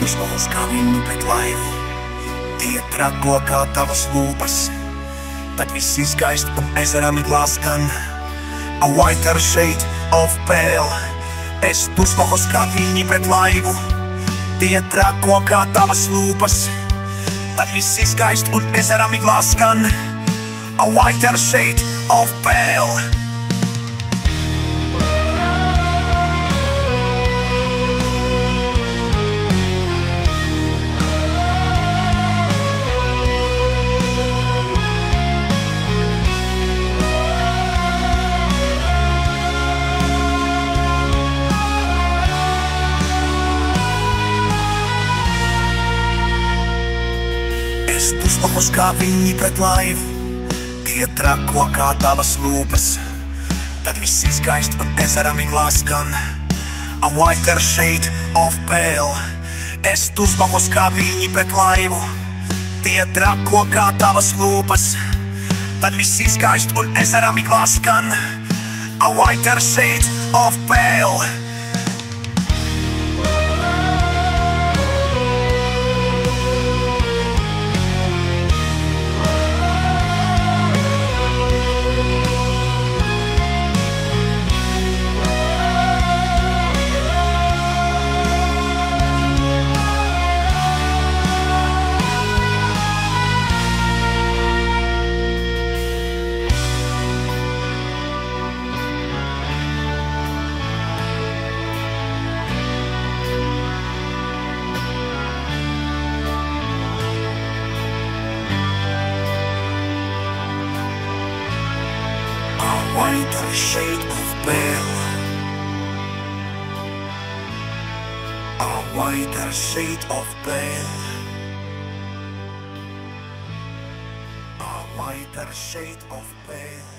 dusmas kā viņi pret laivu. Tie trako kā tavas lūpas, tad viss izgaist un ezerā miglās skan. A whiter shade of pale. Es dusmas kā viņi pret laivu. Tie trako kā tavas lūpas, tad viss izgaist un ezerā miglās skan. A whiter shade of pale. Es dusmos kā viņi pret laivu. Tie trako kā tavas lūpas, tad viss izgaist un ezerā miglās skan. A whiter shade of pale. Es dusmos kā viņi pret laivu. Tie trako kā tavas lūpas, tad viss izgaist un ezerā miglās skan. A whiter shade of pale. Whiter shade of pale. A whiter shade of pale. A whiter shade of pale.